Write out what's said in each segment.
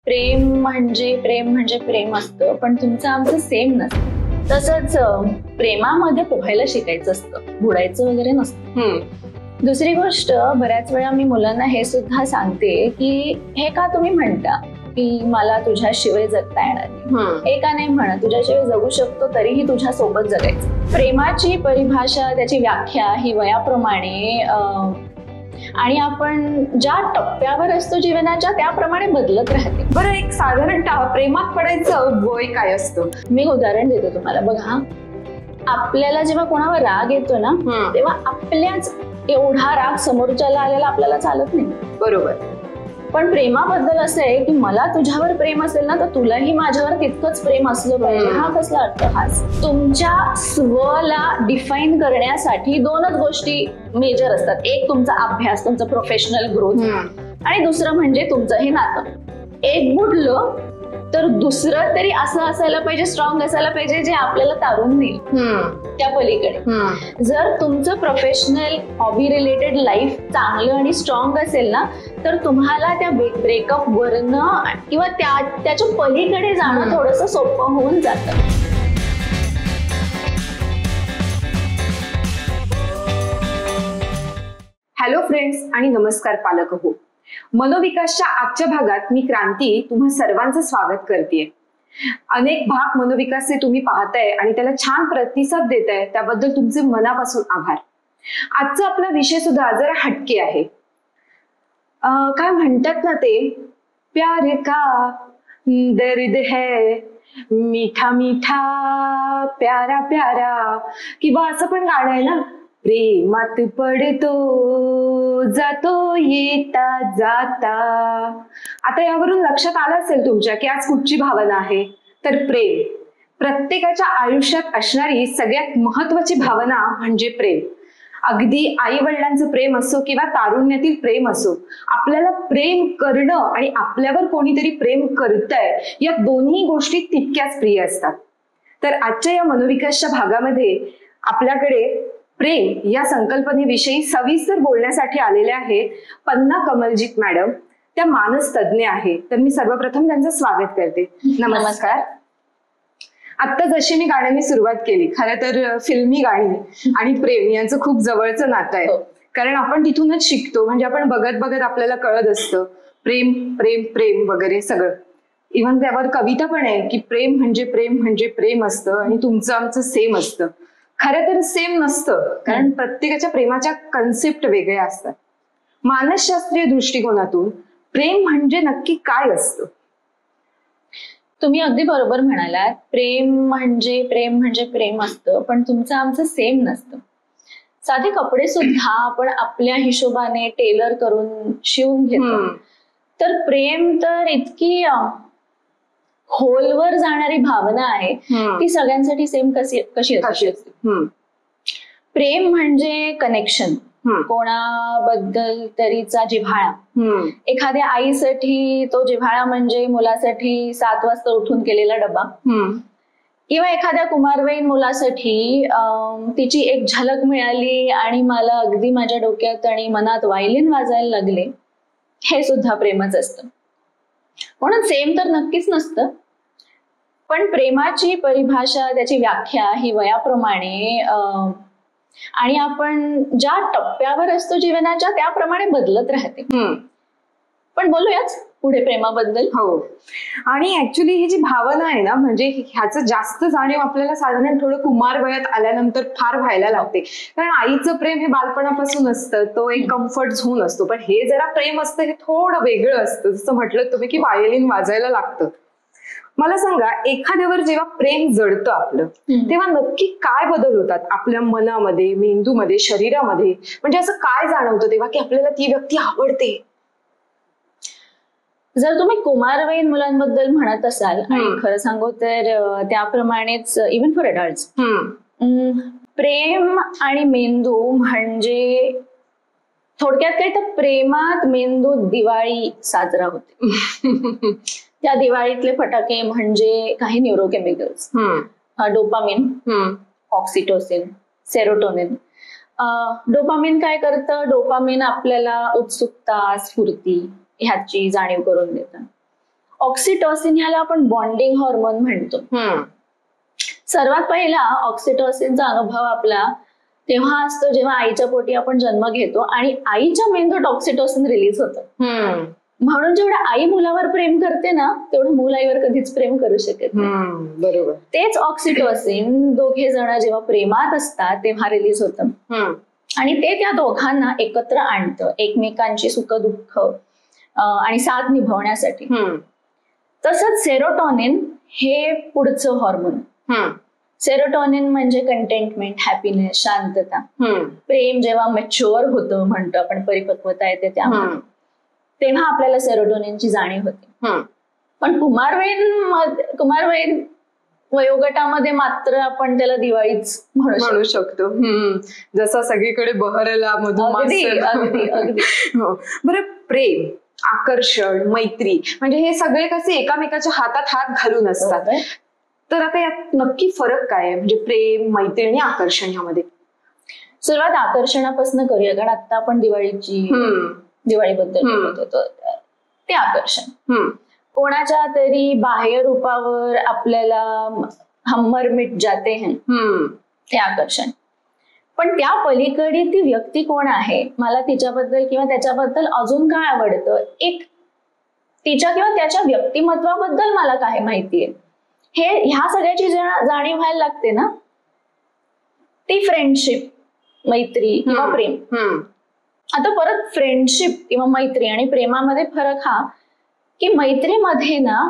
प्रेम म्हणजे प्रेम असतं, पण तुमचं आमचं सेम नसतं. तसंच प्रेमामध्ये पोहायला शिकायचं असतं, बुडायचं वगैरे नसतं. दुसरी गोष्ट, बऱ्याच वेळा मी मुलांना हे सुद्धा सांगते की हे का तुम्ही म्हणता की मला तुझ्याशिवाय जगता येणार नाही, हे का नाही म्हणा, तुझ्याशिवाय जगू शकतो तरीही तुझ्या सोबत जगायचं. प्रेमाची परिभाषा, त्याची व्याख्या ही वयाप्रमाणे आणि आपण ज्या टप्प्यावर असतो जीवनाच्या त्याप्रमाणे बदलत राहते. बरं, एक साधारणतः प्रेमात पडायचं वय काय असतं? मी उदाहरण देते तुम्हाला. बघा, आपल्याला जेव्हा कोणावर राग येतो ना, तेव्हा आपल्याच एवढा राग समोरच्याला आलेला आपल्याला चालत नाही. बरोबर. पण प्रेमाबद्दल असं आहे की मला तुझ्यावर प्रेम असेल ना, तर तुलाही माझ्यावर तितकंच प्रेम असलं पाहिजे. हा कसला अट्टहास. तुमच्या स्वला डिफाईन करण्यासाठी दोनच गोष्टी मेजर असतात. एक तुमचा अभ्यास, तुमचं प्रोफेशनल ग्रोथ, आणि दुसरं म्हणजे तुमचं हे नातं. एक बुडलं तर दुसरं तरी असं असायला पाहिजे, स्ट्रॉंग असायला पाहिजे, जे आपल्याला तारून नेईल त्या पलीकडे. जर तुमचं प्रोफेशनल हॉबी रिलेटेड लाईफ चांगलं आणि स्ट्रॉंग असेल ना, तर तुम्हाला त्या ब्रेकअप वरनं किंवा त्याच्या पलीकडे जाणं थोडंसं सोपं होऊन जातं. हॅलो फ्रेंड्स आणि नमस्कार पालक हो. मनोविकासच्या आजच्या भागात मी क्रांती तुम्हा सर्वांचं स्वागत करते. अनेक भाग मनोविकासचे तुम्ही पाहताय आणि त्याला छान प्रतिसाद देताय, त्याबद्दल तुमचे मनापासून आभार. आजचा आपला विषय सुद्धा जरा हटके आहे. काय म्हणतात ना ते, प्यार का दर्द है मीठा मीठा प्यारा प्यारा, किंवा असं पण गाणं आहे ना, प्रेमात पडतो जातो येता जाता. आता यावरून लक्षात आलं असेल तुमच्या की आज कुठची भावना आहे, तर प्रेम. प्रत्येकाच्या आयुष्यात असणारी सगळ्यात महत्वाची भावना म्हणजे प्रेम. अगदी आई वडिलांचं प्रेम असो किंवा तारुण्यातील प्रेम असो, आपल्याला प्रेम करणं आणि आपल्यावर कोणीतरी प्रेम करतंय, या दोन्ही गोष्टी तितक्याच प्रिय असतात. तर आजच्या या मनोविकासच्या भागामध्ये आपल्याकडे प्रेम या संकल्पनेविषयी सविस्तर बोलण्यासाठी आलेले आहेत पन्ना कमलजीत मॅडम. त्या मानस तज्ज्ञ आहेत. तर मी सर्वप्रथम त्यांचं स्वागत करते. नमस्कार. आता जशी मी गाण्याने सुरुवात केली, खरं तर फिल्मी गाणी आणि प्रेम यांचं खूप जवळचं नातं आहे. कारण आपण तिथूनच शिकतो. म्हणजे आपण बघत बघत आपल्याला कळत असतं प्रेम प्रेम प्रेम वगैरे सगळं. इव्हन त्यावर कविता पण आहे की प्रेम म्हणजे प्रेम असतं आणि तुमचं आमचं सेम असतं. खरं तर सेम नसतं, कारण प्रत्येकाच्या प्रेमाच्या कन्सेप्ट वेगळ्या असतात. मानसशास्त्रीय दृष्टिकोनातून प्रेम म्हणजे नक्की काय असतं? तुम्ही अगदी बरोबर म्हणालात. प्रेम म्हणजे प्रेम असतं, पण तुमचं आमचं सेम नसतं. साधे कपडे सुद्धा आपण आपल्या हिशोबाने टेलर करून शिवून घेतो. तर प्रेम तर इतकी खोलवर जाणारी भावना आहे, ती सगळ्यांसाठी सेम कशी असू शकते? प्रेम म्हणजे कनेक्शन, कोणाबद्दल तरीचा जिव्हाळा. एखाद्या आईसाठी तो जिव्हाळा म्हणजे मुलासाठी 7 वाजता उठून केलेला डबा, किंवा एखाद्या कुमारवयीन मुलासाठी तिची एक झलक मिळाली आणि मला अगदी माझ्या डोक्यात आणि मनात वायलिन वाजायला लागले, हे सुद्धा प्रेमच असतं. म्हणून सेम तर नक्कीच नसतं, पण प्रेमाची परिभाषा, त्याची व्याख्या ही वयाप्रमाणे आणि आपण ज्या टप्प्यावर असतो जीवनाच्या त्याप्रमाणे बदलत राहते. पण बोलूयाच पुढे प्रेमाबद्दल. हो. आणि ऍक्च्युली ही जी भावना आहे ना, म्हणजे ह्याचं जास्त जाणीव आपल्याला साधारण थोडं कुमार वयात आल्यानंतर फार व्हायला लागते. कारण आईचं प्रेम हे बालपणापासून असतं, तो एक कम्फर्ट झोन असतो. पण हे जरा प्रेम असतं हे थोडं वेगळं असतं. जसं म्हटलं तुम्ही की वायलिन वाजायला लागतं. मला सांगा, एखाद्यावर जेव्हा प्रेम जडतं आपलं, तेव्हा नक्की काय बदल होतात आपल्या मनामध्ये, मेंदूमध्ये, शरीरामध्ये? म्हणजे असं काय जाणवतं तेव्हा की आपल्याला ती व्यक्ती आवडते? जर तुम्ही कुमारवयीन मुलांबद्दल म्हणत असाल, आणि खरं सांगू तर त्याप्रमाणेच इव्हन फॉर अडल्ट्स, प्रेम आणि मेंदू म्हणजे थोडक्यात काय, तर प्रेमात मेंदू दिवाळी साजरा होते. त्या दिवाळीतले फटाके म्हणजे काही neurochemicals, dopamine, oxytocin, serotonin. Dopamine काय करतं? डोपामिन आपल्याला उत्सुकता, स्फूर्ती ह्याची जाणीव करून देतं. ऑक्सिटॉसिन ह्याला आपण बॉन्डिंग हॉर्मोन म्हणतो. सर्वात पहिला ऑक्सिटॉसिनचा अनुभव आपला तेव्हा असतो जेव्हा आईच्या पोटी आपण जन्म घेतो आणि आईच्या मेंदूत ऑक्सिटॉसिन रिलीज होतं. म्हणून जेवढं आई मुलावर प्रेम करते ना तेवढं मूल आईवर कधीच प्रेम करू शकत नाही. बरोबर. तेच ऑक्सिटॉसिन दोघे जण जेव्हा प्रेमात असतात तेव्हा रिलीज होतं आणि ते त्या दोघांना एकत्र आणतं एकमेकांची सुख दुःख आणि साथ निभवण्यासाठी. तसंच सेरोटॉनिन हे पुढचं हॉर्मोन. सेरोटॉनिन म्हणजे कंटेंटमेंट, हॅपीनेस, शांतता. प्रेम जेव्हा मॅच्युअर होतं म्हणतो आपण, परिपक्वता येते तेव्हा आपल्याला सेरोटोनिनची जाणीव होते. पण कुमारवयीन वयोगटामध्ये मात्र आपण त्याला दिवाळीच म्हणू शकतो. जसा सगळीकडे बहरला मधुमास. अगदी. बरं, प्रेम, आकर्षण, मैत्री म्हणजे हे सगळे कसे एकामेकाच्या हातात हात घालून असतात. तर आता यात नक्की फरक काय आहे, म्हणजे प्रेम, मैत्री आणि आकर्षण यामध्ये? सुरुवात आकर्षणापासून करूया, कारण आता आपण दिवाळीबद्दल बोलत होतो. ते आकर्षण कोणाच्या तरी बाह्य रूपावर आपल्याला हमर मिट जाते हैं, ते आकर्षण. पण त्या पलीकडे ती व्यक्ती कोण आहे, मला तिच्याबद्दल किंवा त्याच्याबद्दल अजून काय आवडतं, एक तिच्या किंवा त्याच्या व्यक्तिमत्वाबद्दल मला काय माहितीये, ह्या सगळ्याची जाणीव व्हायला लागते ना, ती फ्रेंडशिप, मैत्री किंवा प्रेम. आता परत फ्रेंडशिप किंवा मैत्री आणि प्रेमामध्ये फरक हा की मैत्रीमध्ये ना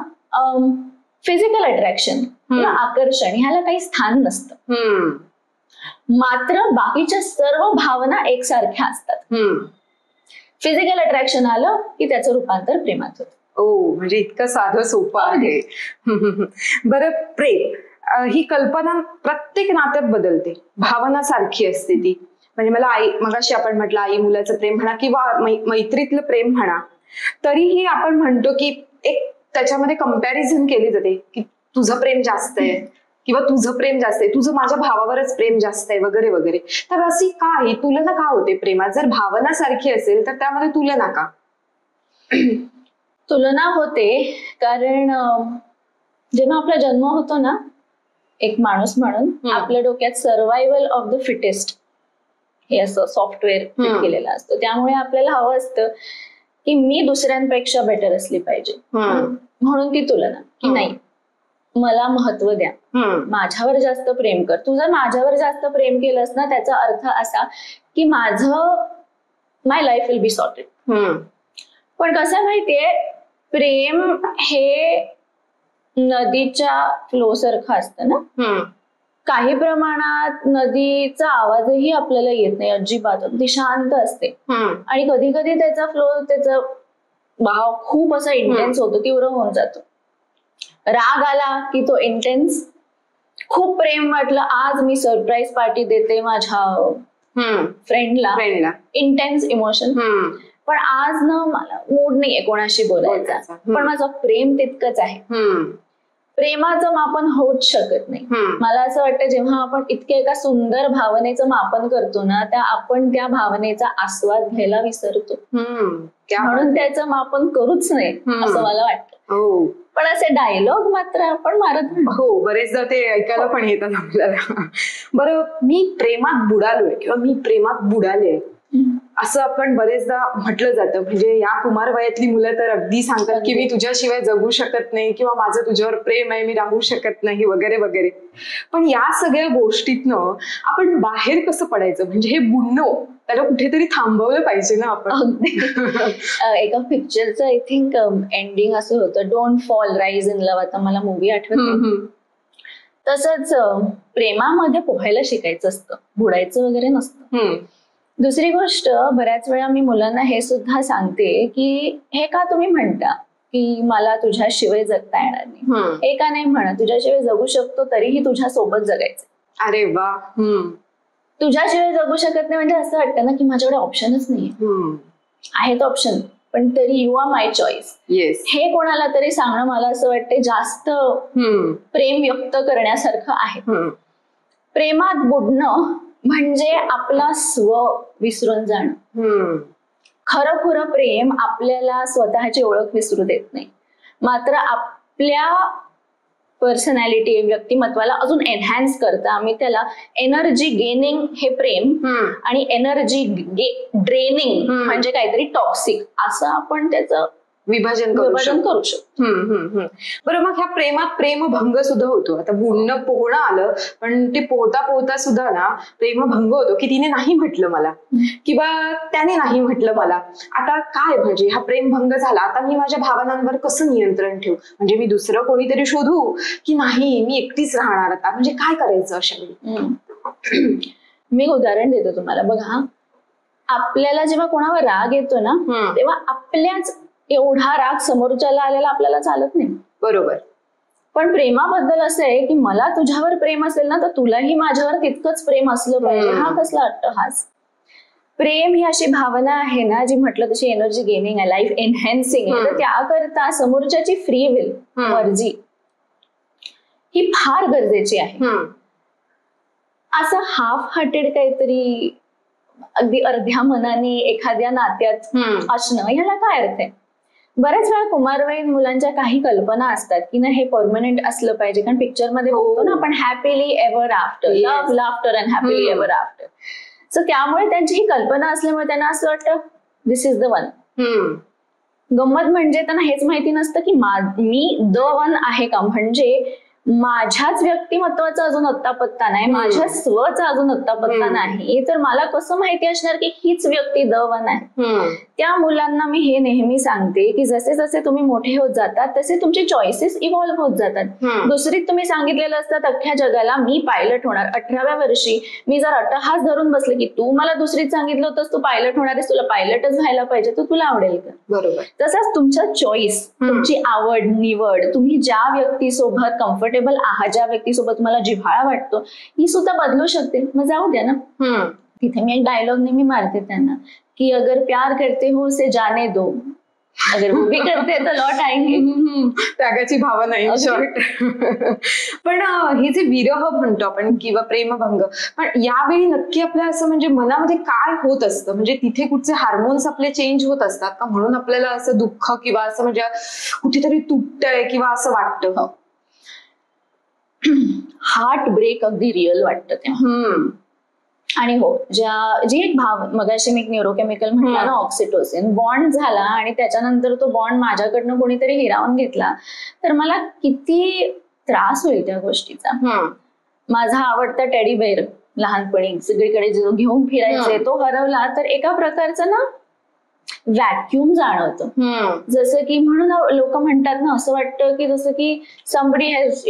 फिजिकल अट्रॅक्शन किंवा आकर्षण ह्याला काही स्थान नसतं, मात्र बाकीच्या सर्व भावना एकसारख्या असतात. फिजिकल अट्रॅक्शन आलं की त्याचं रूपांतर प्रेमात होतं. म्हणजे इतकं साधं सोपं आहे. बरं, प्रेम ही कल्पना प्रत्येक नात्यात बदलते, भावना सारखी असते ती. म्हणजे मला मगाशी आपण म्हटलं आई मुलाचं प्रेम म्हणा किंवा मैत्रीतलं प्रेम म्हणा, तरीही आपण म्हणतो की एक त्याच्यामध्ये कंपॅरिझन केली जाते की तुझं प्रेम जास्त आहे किंवा तुझं प्रेम जास्त आहे, तुझं माझ्या भावावरच प्रेम जास्त आहे वगैरे वगैरे. तर अशी का ही तुलना का होते प्रेमात? जर भावना सारखी असेल तर त्यामध्ये तुलना का? तुलना होते कारण जेव्हा आपला जन्म होतो ना एक माणूस म्हणून, आपल्या डोक्यात सर्व्हायव्हल ऑफ द फिटेस्ट हे असं सॉफ्टवेअर फिट केलेलं असतं. त्यामुळे आपल्याला हवं असतं की मी दुसऱ्यांपेक्षा बेटर असली पाहिजे. म्हणून ती तुलना की नाही, मला महत्व द्या, माझ्यावर जास्त प्रेम कर. तू जर माझ्यावर जास्त प्रेम केलंस ना त्याचा अर्थ असा की माय लाईफ विल बी सॉर्टेड. पण कसं माहितीये, प्रेम हे नदीच्या फ्लो सारखं असतं ना. काही प्रमाणात नदीचा आवाजही आपल्याला येत नाही अजिबात, ती शांत असते. आणि कधी कधी त्याचा फ्लो, त्याचा भाव खूप असा इंटेन्स होतो, तीव्र होऊन जातो. राग आला की तो इंटेन्स, खूप प्रेम वाटलं, आज मी सरप्राईज पार्टी देते माझ्या फ्रेंडला, इंटेन्स इमोशन. पण आज ना मला मूड नाहीये कोणाशी बोलायचा, पण माझं प्रेम तितकंच आहे. प्रेमाचं मापन होऊच शकत नाही. मला असं वाटतं जेव्हा आपण इतके एका सुंदर भावनेचं मापन करतो ना, आपण त्या भावनेचा आस्वाद घ्यायला विसरतो. म्हणून त्याचं मापन करूच नाही असं मला वाटतं. पण असे डायलॉग मात्र आपण मारत नाही. बरेचदा ते ऐकायला पण येतात आपल्याला. बरं, मी प्रेमात बुडालोय किंवा मी प्रेमात बुडाले असं आपण बरेचदा म्हटलं जातं. म्हणजे या कुमार वयातली मुलं तर अगदी सांगतात की मी तुझ्याशिवाय जगू शकत नाही किंवा माझं तुझ्यावर प्रेम आहे, मी राहू शकत नाही वगैरे वगैरे. पण या सगळ्या गोष्टीतनं आपण बाहेर कसं पडायचं? म्हणजे हे बुडणं त्याला कुठेतरी थांबवलं पाहिजे ना आपण. एका पिक्चरचं आय थिंक एंडिंग असं होतं, don't fall rise in love. आता मला मूवी आठवत नाही. तसंच प्रेमामध्ये पोहायला शिकायचं असतं, बुडायचं वगैरे नसतं. दुसरी गोष्ट, बऱ्याच वेळा मी मुलांना हे सुद्धा सांगते की हे का तुम्ही म्हणता की मला तुझ्याशिवाय जगता येणार नाही, हे का नाही म्हणा, तुझ्याशिवाय जगू शकतो तरीही तुझ्या सोबत जगायचं. अरे वा. तुझ्याशिवाय जगू शकत नाही म्हणजे असं वाटतं ना की माझ्याकडे ऑप्शनच नाही, आहेत ऑप्शन पण तरी यू आर माय चॉईस. हे कोणाला तरी सांगणं मला असं वाटतं जास्त प्रेम व्यक्त करण्यासारखं आहे. प्रेमात बुडणं म्हणजे आपला स्व विसरून जाणं. खरं प्रेम आपल्याला स्वतःची ओळख विसरू देत नाही. मात्र आपल्या पर्सनॅलिटी व्यक्तिमत्वाला अजून एनहॅन्स करतं. आम्ही त्याला एनर्जी गेनिंग हे प्रेम आणि एनर्जी ड्रेनिंग म्हणजे काहीतरी टॉक्सिक असं आपण त्याचं विभाजन करू शकतो. बरं, मग ह्या प्रेमात प्रेमभंग सुद्धा होतो. आता बोलणं पोहणं आलं, पण ते पोहता पोहता सुद्धा ना प्रेमभंग होतो की तिने नाही म्हटलं मला किंवा त्याने नाही म्हटलं मला. आता काय म्हणजे हा प्रेमभंग झाला, आता मी माझ्या भावनांवर कसं नियंत्रण ठेवू? म्हणजे मी दुसरं कोणीतरी शोधू की नाही मी एकटीच राहणार आता? म्हणजे काय करायचं अशा वेळी? मी उदाहरण देतो तुम्हाला. बघा, आपल्याला जेव्हा कोणावर राग येतो ना तेव्हा आपल्याच एवढा राग समोरच्याला आलेला आपल्याला चालत नाही. बरोबर. पण प्रेमाबद्दल असं आहे की मला तुझ्यावर प्रेम असेल ना तर तुलाही माझ्यावर तितकंच प्रेम असलं पाहिजे. हा कसला अट्टहास. प्रेम ही अशी भावना आहे ना जी म्हटलं तशी एनर्जी गेनिंग आहे, लाईफ एनहॅन्सिंग आहे. तर त्याकरता समोरच्याची फ्री विल, मर्जी ही फार गरजेची आहे. असं हाफ हार्टेड काहीतरी अगदी अर्ध्या मनाने एखाद्या नात्यात असणं ह्याला काय अर्थ आहे? बऱ्याच वेळा कुमारवयीन मुलांच्या काही कल्पना असतात की ना हे परमनंट असलं पाहिजे. कारण पिक्चर मध्ये बघतो ना आपण happily ever after, love laughter and happily ever after. So त्यामुळे त्यांची ही कल्पना असल्यामुळे त्यांना असं वाटतं दिस इज द वन. गंमत म्हणजे त्यांना हेच माहिती नसतं की मी द वन आहे का, म्हणजे माझ्याच व्यक्तिमत्वाचा अजून अत्ता पत्ता नाही, माझ्या स्वचा अजून अत्ता पत्ता नाही, तर मला कसं माहिती असणार की हीच व्यक्ती द वन आहे. त्या मुलांना मी हे नेहमी सांगते की जसे जसे तुम्ही मोठे होत जातात तसे तुमचे चॉईसेस इव्हॉल्व्ह होत जातात. दुसरीत तुम्ही सांगितलेलं असतात अख्ख्या जगाला मी पायलट होणार. 18व्या वर्षी मी जर अट्टहास धरून बसले की तू मला दुसरीत सांगितलं होतंस तू पायलट होणार आहेस, तुला पायलटच व्हायला पाहिजे, तर तुला आवडेल का? बरोबर. तसंच तुमच्या चॉईस, तुमची आवड निवड, तुम्ही ज्या व्यक्तीसोबत कम्फर्टेबल आहात, ज्या व्यक्तीसोबत तुम्हाला जिव्हाळा वाटतो ही सुद्धा बदलू शकते. मग जाऊ द्या ना. तिथे मी एक डायलॉग नेहमी मारते त्यांना की अगर प्यार करते हो उसे जाने दो, अगर वो भी करते तो लौट आएंगे. त्यागाची भावना इन शॉर्ट. पण हे जे विरह म्हणतो आपण किंवा प्रेमभंग, पण यावेळी नक्की आपल्या असं म्हणजे मनामध्ये काय होत असतं? म्हणजे तिथे कुठचे हार्मोन्स आपले चेंज होत असतात का म्हणून आपल्याला असं दुःख किंवा असं म्हणजे कुठेतरी तुटतंय किंवा असं वाटतं? हार्ट ब्रेक अगदी रिअल वाटतं तेव्हा. आणि हो, जी एक मगाशी मी एक न्यूरोकेमिकल म्हटलं ना ऑक्सिटोसिन, बॉन्ड झाला आणि त्याच्यानंतर तो बॉन्ड माझ्याकडनं कोणीतरी हिरावून घेतला तर मला किती त्रास होईल त्या गोष्टीचा. माझा आवडता टेडी बेअर लहानपणी सगळीकडे जो घेऊन फिरायचे तो हरवला तर एका प्रकारचं ना व्हॅक्युम जाणवतं. जसं की म्हणून लोक म्हणतात ना, असं वाटतं की जसं की somebody has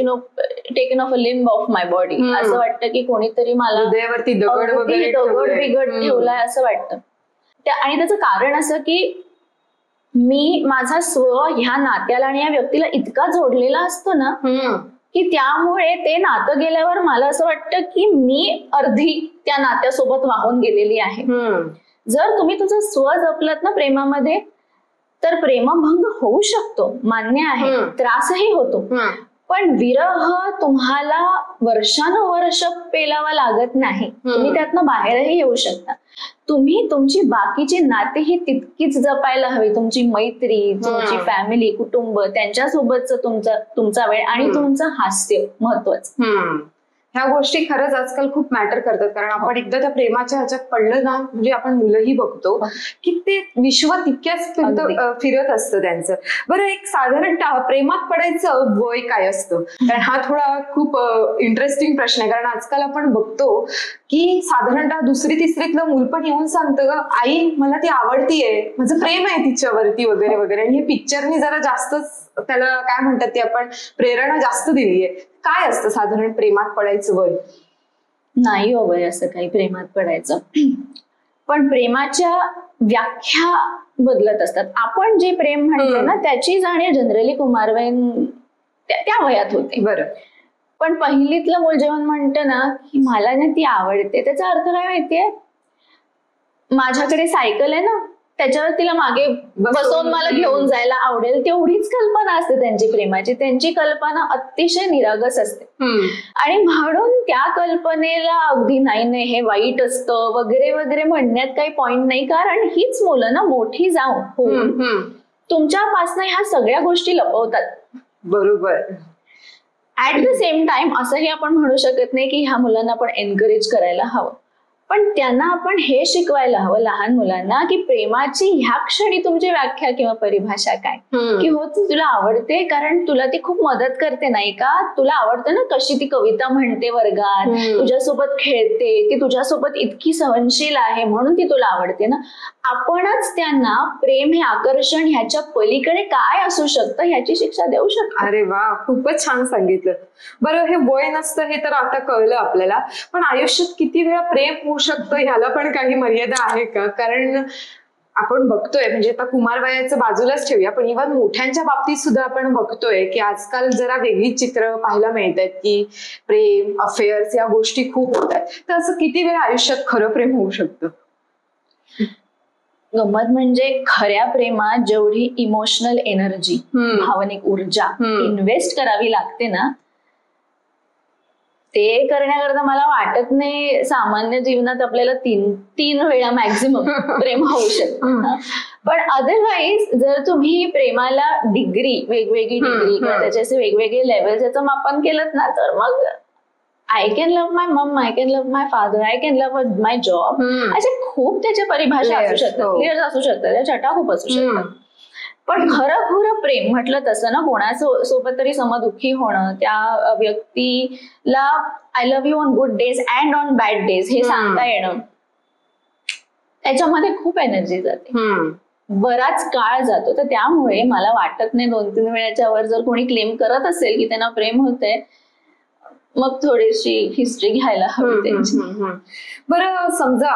taken of a लिंब ऑफ माय बॉडी. असं वाटतं की कोणीतरी मला हृदयावरती दगड बिगड ठेवलाय असं वाटतं. आणि त्याचं कारण असं की मी माझा स्व ह्या नात्याला आणि या व्यक्तीला इतका जोडलेला असतो ना की त्यामुळे ते नातं गेल्यावर मला असं वाटतं की मी अर्धी त्या नात्यासोबत वाहून गेलेली आहे. जर तुम्ही तुझं स्व जपलत ना प्रेमामध्ये तर प्रेमभंग होऊ शकतो, मान्य आहे, त्रासही होतो, पण विरह तुम्हाला वर्षानुवर्ष पेलावा लागत नाही. तुम्ही त्यातनं बाहेरही येऊ शकता. तुम्ही तुमची बाकीची नाते ही तितकीच जपायला हवी. तुमची मैत्री, तुमची फॅमिली, कुटुंब, त्यांच्यासोबतच तुमचा वेळ आणि तुमचं हास्य महत्वाचं. ह्या गोष्टी खरंच आजकाल खूप मॅटर करतात. कारण आपण एकदा त्या प्रेमाच्या ह्याच्यात पडलं ना, म्हणजे आपण मुलंही बघतो की ते विश्व तितक्याच फिरत असतं त्यांचं. बरं, एक साधारणतः प्रेमात पडायचं वय काय असतं? कारण हा थोडा खूप इंटरेस्टिंग प्रश्न आहे. कारण आजकाल आपण बघतो की साधारणतः 2री-3रीतलं मूल पण येऊन सांगतं आई मला ती आवडतीये, माझं प्रेम आहे तिच्यावरती वगैरे वगैरे. आणि हे पिक्चरनी जरा जास्तच त्याला काय म्हणतात ते आपण प्रेरणा जास्त दिलीये. काय असतं साधारण प्रेमात पडायचं वय? नाही हो वय असं काही प्रेमात पडायचं, पण प्रेमाच्या व्याख्या बदलत असतात. आपण जे प्रेम म्हणतो ना त्याची जाणीव जनरली कुमारवयीन त्या वयात होते. बरं, पण पहिलीतलं मूल जेव्हा म्हणतं ना की मला ना ती आवडते, त्याचा अर्थ काय माहितीये? माझ्याकडे सायकल आहे ना त्याच्यावर तिला मागे बसवून मला घेऊन जायला आवडेल, तेवढीच कल्पना असते त्यांची प्रेमाची. त्यांची कल्पना अतिशय निरागस असते आणि म्हणून त्या कल्पनेला अगदी नाही हे वाईट असतं वगैरे वगैरे म्हणण्यात काही पॉइंट नाही. कारण हीच मुलं ना मोठी जाऊन तुमच्यापासून ह्या सगळ्या गोष्टी लपवतात. बरोबर. ऍट द सेम टाइम असंही आपण म्हणू शकत नाही की ह्या मुलांना आपण एनकरेज करायला हवं, पण त्यांना आपण हे शिकवायला हवं लहान मुलांना की प्रेमाची ह्या क्षणी तुमची व्याख्या किंवा परिभाषा काय, की हो ती तुला आवडते कारण तुला ती खूप मदत करते नाही का, तुला आवडतं ना कशी ती कविता म्हणते वर्गात, तुझ्यासोबत खेळते, ती तुझ्यासोबत इतकी सहनशील आहे म्हणून ती तुला आवडते ना. आपणच त्यांना प्रेम हे आकर्षण ह्याच्या पलीकडे काय असू शकतं ह्याची शिक्षा देऊ शकतो. अरे वा, खूपच छान सांगितलं. बरं, हे वय नसतं हे तर आता कळलं आपल्याला, पण आयुष्यात किती वेळा प्रेम होऊ शकतं ह्याला पण काही मर्यादा आहे का? कारण आपण बघतोय, म्हणजे आता कुमारवयाचं बाजूलाच ठेवूया, पण इव्हन मोठ्यांच्या बाबतीत सुद्धा आपण बघतोय की आजकाल जरा वेगळी चित्र पाहायला मिळत आहेत की प्रेम, अफेअर्स या गोष्टी खूप होत आहेत. तर असं किती वेळा आयुष्यात खरं प्रेम होऊ शकतं? गंमत म्हणजे खऱ्या प्रेमात जेवढी इमोशनल एनर्जी, भावनिक ऊर्जा इन्व्हेस्ट करावी लागते ना, ते करण्याकरता मला वाटत नाही सामान्य जीवनात आपल्याला तीन वेळा मॅक्झिमम प्रेम होऊ शकतं. पण अदरवाईज जर तुम्ही प्रेमाला वेगवेगळी डिग्री किंवा त्याचे वेगवेगळे लेवल याचं मापन केलं ना, तर मग I can love my mum, I can love my father, I can love my job, असे खूप त्याच्या परिभाषा असू शकतात, क्लिअर असू शकतात, त्या छटा खूप असू शकतात. पण खरं प्रेम म्हटलं तसं ना, कोणासोबत तरी समदुःखी होणं, त्या व्यक्तीला I love you on good days and on bad days हे सांगता येणं, त्याच्यामध्ये खूप एनर्जी जाते, बराच काळ जातो. तर त्यामुळे मला वाटत नाही 2-3 वेळाच्या वर जर कोणी क्लेम करत असेल की त्यांना प्रेम होतंय, मग थोडीशी हिस्ट्री घ्यायला हवी त्यांची. बरं, समजा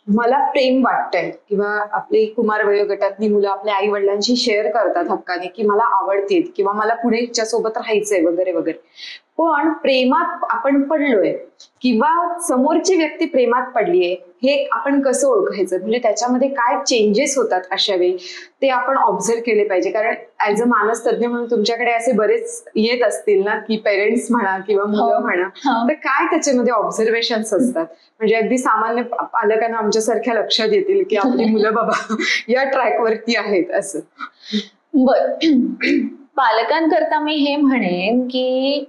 मला प्रेम वाटतंय किंवा आपली कुमार वयोगटातली मुलं आपल्या आई वडिलांशी शेअर करतात हक्काने की मला आवडते किंवा मला पुढे हिच्यासोबत राहायचंय वगैरे वगैरे, पण प्रेमात आपण पडलोय किंवा समोरची व्यक्ती प्रेमात पडलीये, हे आपण कसं ओळखायचं? म्हणजे त्याच्यामध्ये काय चेंजेस होतात अशा वेळी ते आपण ऑब्झर्व केले पाहिजे. कारण ऍज अ मानसतज्ञ म्हणून तुमच्याकडे असे बरेच येत असतील ना, की पेरेंट्स म्हणा किंवा मुलं म्हणा, तर काय त्याच्यामध्ये ऑब्झर्वेशन्स असतात? म्हणजे अगदी सामान्य पालकांना आमच्यासारख्या लक्षात येतील की आपली मुलं बाबा या ट्रॅकवरती आहेत असं. बर, पालकांकरता मी हे म्हणेन की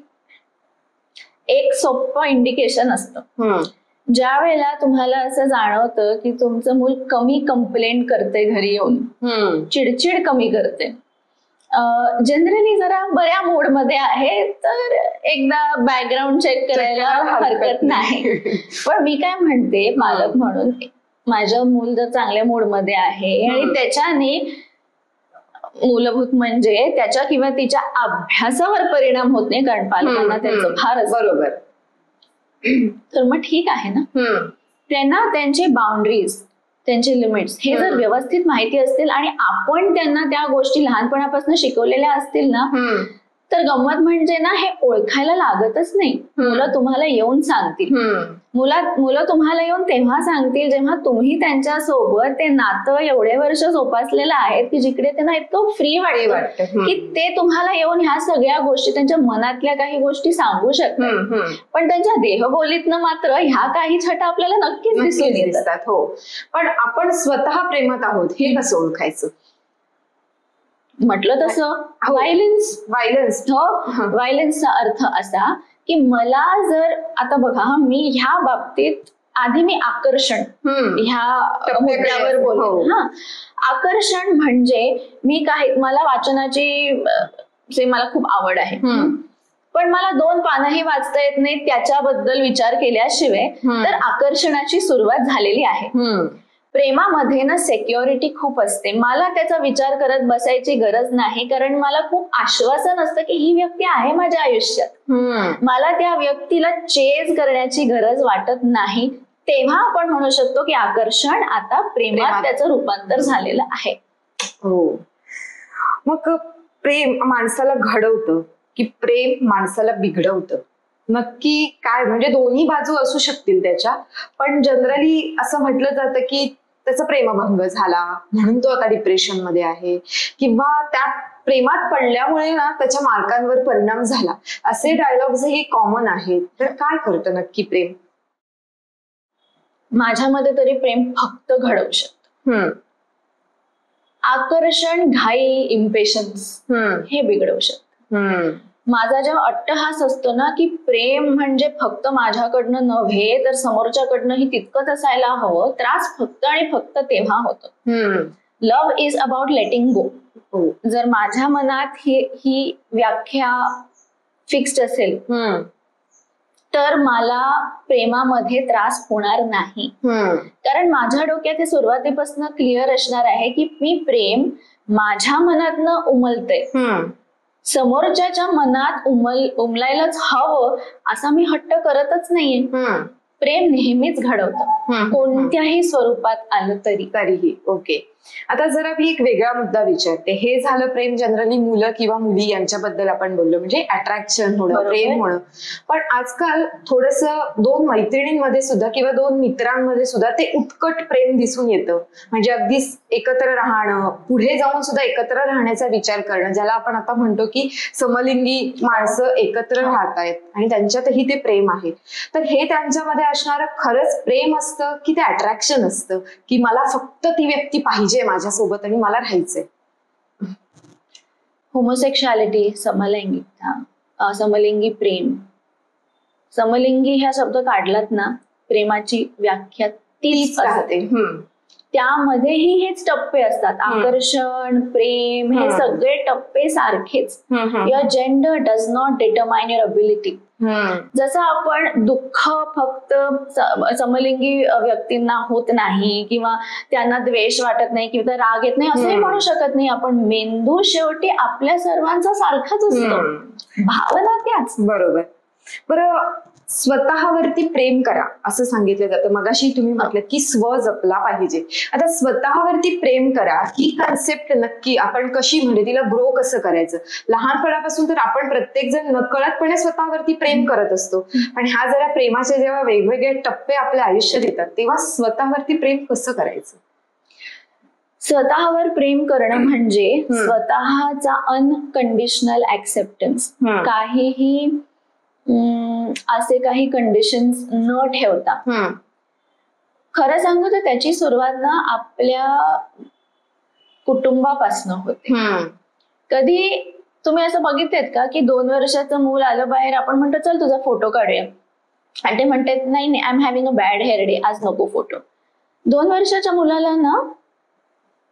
एक सोपं इंडिकेशन असतं, ज्या वेळेला तुम्हाला असं जाणवतं की तुमचं मूल कमी कंप्लेंट करते, घरी येऊन चिडचिड कमी करते, जनरली जरा बऱ्या मूड मध्ये आहे, तर एकदा बॅकग्राऊंड चेक करायला हरकत नाही. पण मी काय म्हणते पालक म्हणून, माझं मूल जर चांगल्या मूड मध्ये आहे आणि त्याच्याने मूलभूत म्हणजे त्याच्या किंवा तिच्या अभ्यासावर परिणाम होत नाही, कारण पालकांना त्यांचं फार बरोबर, तर मग ठीक आहे ना. त्यांना त्यांचे बाउंड्रीज, त्यांचे लिमिट्स हे जर व्यवस्थित माहिती असतील आणि आपण त्यांना त्या गोष्टी लहानपणापासून शिकवलेल्या असतील ना, तर गंमत म्हणजे ना, हे ओळखायला लागतच नाही. मुलं तुम्हाला येऊन सांगतील, मुलं तुम्हाला येऊन तेव्हा सांगतील जेव्हा तुम्ही त्यांच्या सोबत ते नातं एवढे वर्ष जोपासलेलं आहे की जिकडे त्यांना इतकं फ्री वाटतं की ते तुम्हाला येऊन ह्या सगळ्या गोष्टी, त्यांच्या मनातल्या काही गोष्टी सांगू शकतात. पण त्यांच्या देहबोलीतनं मात्र ह्या काही छटा आपल्याला नक्कीच दिसून येतात. हो, पण आपण स्वतः प्रेमात आहोत हे कसं ओळखायचं? म्हटलं तसं व्हायलन्सचा अर्थ असा की मला जर, आता बघा मी ह्या बाबतीत आधी मी आकर्षण ह्या मुद्द्यावर बोलते. आकर्षण म्हणजे मी मला वाचनाची मला खूप आवड आहे, पण मला 2 पानंही वाचता येत नाही त्याच्याबद्दल विचार केल्याशिवाय, तर आकर्षणाची सुरुवात झालेली आहे. प्रेमामध्ये ना सेक्युरिटी खूप असते, मला त्याचा विचार करत बसायची गरज नाही, कारण मला खूप आश्वासन असतं की ही व्यक्ती आहे माझ्या आयुष्यात, मला त्या व्यक्तीला चेज करण्याची गरज वाटत नाही. तेव्हा आपण म्हणू शकतो की आकर्षण आता प्रेमात त्याचं रूपांतर झालेलं आहे. हो, मग प्रेम माणसाला घडवतं की प्रेम माणसाला बिघडवतं? नक्की काय, म्हणजे दोन्ही बाजू असू शकतील त्याच्या, पण जनरली असं म्हटलं जातं की त्याचा प्रेमभंग झाला म्हणून तो आता डिप्रेशन मध्ये आहे, किंवा त्या प्रेमात पडल्यामुळे ना त्याच्या मार्कांवर परिणाम झाला, असे डायलॉग्स हे कॉमन आहेत. तर काय करतं नक्की प्रेम? माझ्या मते तरी प्रेम फक्त घडवू शकतं. आकर्षण, घाई, इम्पेशन्स हे बिघडवू शकतं. माझा जेव्हा अट्टहास असतो ना की प्रेम म्हणजे फक्त माझ्याकडनं नव्हे तर समोरच्याकडनंही तितकंच असायला हवं, त्रास फक्त आणि फक्त तेव्हा होतो. लव्ह इज अबाउट लेटिंग गो. जर माझ्या मनात ही व्याख्या फिक्स्ड असेल तर मला प्रेमामध्ये त्रास होणार नाही. कारण माझ्या डोक्यात हे सुरुवातीपासून क्लिअर असणार आहे की मी प्रेम माझ्या मनातनं उमलते, समोरच्याच्या मनात उमलायलाच हवं असा मी हट्ट करतच नाहीये. प्रेम नेहमीच घडवतं, कोणत्याही स्वरूपात आलं तरीही. ओके, आता जरा मी एक वेगळा मुद्दा विचारते. हे झालं प्रेम, जनरली मुलं किंवा मुली यांच्याबद्दल आपण बोललो, म्हणजे अट्रॅक्शन होणं, प्रेम होणं. पण आजकाल थोडस दोन मैत्रिणींमध्ये सुद्धा किंवा दोन मित्रांमध्ये सुद्धा ते उत्कट प्रेम दिसून येतं. म्हणजे अगदी एकत्र राहणं, पुढे जाऊन सुद्धा एकत्र राहण्याचा विचार करणं, ज्याला आपण आता म्हणतो की समलिंगी माणसं एकत्र राहतायत आणि त्यांच्यातही ते प्रेम आहे. तर हे त्यांच्यामध्ये असणारं खरंच प्रेम असतं की ते अट्रॅक्शन असतं, की मला फक्त ती व्यक्ती पाहिजे माझ्यासोबत आणि मला राहायचंय? होमोसेक्शुअलिटी, समलैंगिकता, समलिंगी प्रेम, समलिंगी ह्या शब्द काढलात ना, प्रेमाची व्याख्या तीच राहते. त्यामध्येही हेच टप्पे असतात, आकर्षण, प्रेम, हे सगळे टप्पे सारखेच. Your gender does not determine your ability. जसं आपण दुःख फक्त समलिंगी व्यक्तींना होत नाही किंवा त्यांना द्वेष वाटत नाही किंवा राग येत नाही असंही म्हणू शकत नाही आपण. मेंदू शेवटी आपल्या सर्वांचा सारखाच असतो, भावना त्याच. बरोबर. बरं, स्वतःवरती प्रेम करा असं सांगितलं जातं. मगाशी तुम्ही म्हटलं की स्व जपला पाहिजे. आता स्वतःवरती प्रेम करा ही कन्सेप्ट नक्की आपण कशी, म्हणजे तिला ग्रो कसं करायचं? लहानपणापासून तर आपण प्रत्येक जण नकळतपणे स्वतःवरती प्रेम करत असतो, पण ह्या जरा प्रेमाचे जेव्हा वेगवेगळे टप्पे आपल्या आयुष्यात येतात तेव्हा स्वतःवरती प्रेम कसं करायचं? स्वतःवर प्रेम करणं म्हणजे स्वतःचा अनकंडिशनल ऍक्सेप्टन्स. काहीही असे काही कंडिशन्स न ठेवता. खरं सांगू तर त्याची सुरुवात ना आपल्या कुटुंबापासून होते. कधी तुम्ही असं बघितलेत का की 2 वर्षाचं मूल आलं बाहेर, आपण म्हणतो चल तुझा फोटो काढूया, आणि ते म्हणतात नाही नाही, I am having a bad hair day, आज नको फोटो. 2 वर्षाच्या मुलाला ना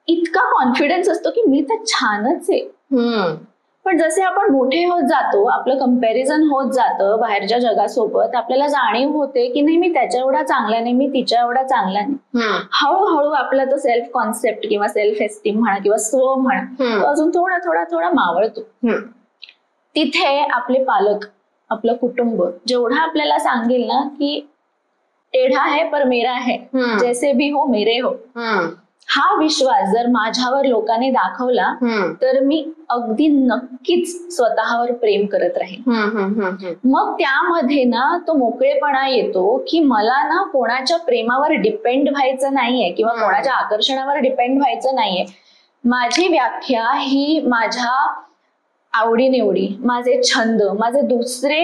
इतका कॉन्फिडन्स असतो की मी तर छानच आहे. पण जसे आपण मोठे होत जातो, आपलं कंपॅरिझन होत जातं बाहेरच्या जगासोबत, आपल्याला जाणीव होते की नाही मी त्याच्या एवढा चांगला नाही, मी तिच्या एवढा चांगला नाही. हळूहळू आपला तो सेल्फ कॉन्सेप्ट किंवा सेल्फ एस्टीम म्हणा किंवा स्व म्हणा अजून थोडा थोडा थोडा मावळतो. तिथे आपले पालक, आपलं कुटुंब जेवढा आपल्याला सांगेल ना की टेढ़ा है पर मेरा है, जैसे भी हो मेरे हो, हा विश्वास जर माझ्यावर लोकांनी दाखवला तर मी अगदी नक्कीच स्वतःवर प्रेम करत राहील. मग त्यामध्ये ना तो मोकळेपणा येतो की मला ना कोणाच्या प्रेमावर डिपेंड व्हायचं नाहीये किंवा कोणाच्या आकर्षणावर डिपेंड व्हायचं नाहीये. माझी व्याख्या ही माझ्या आवडीनिवडी, माझे छंद, माझे दुसरे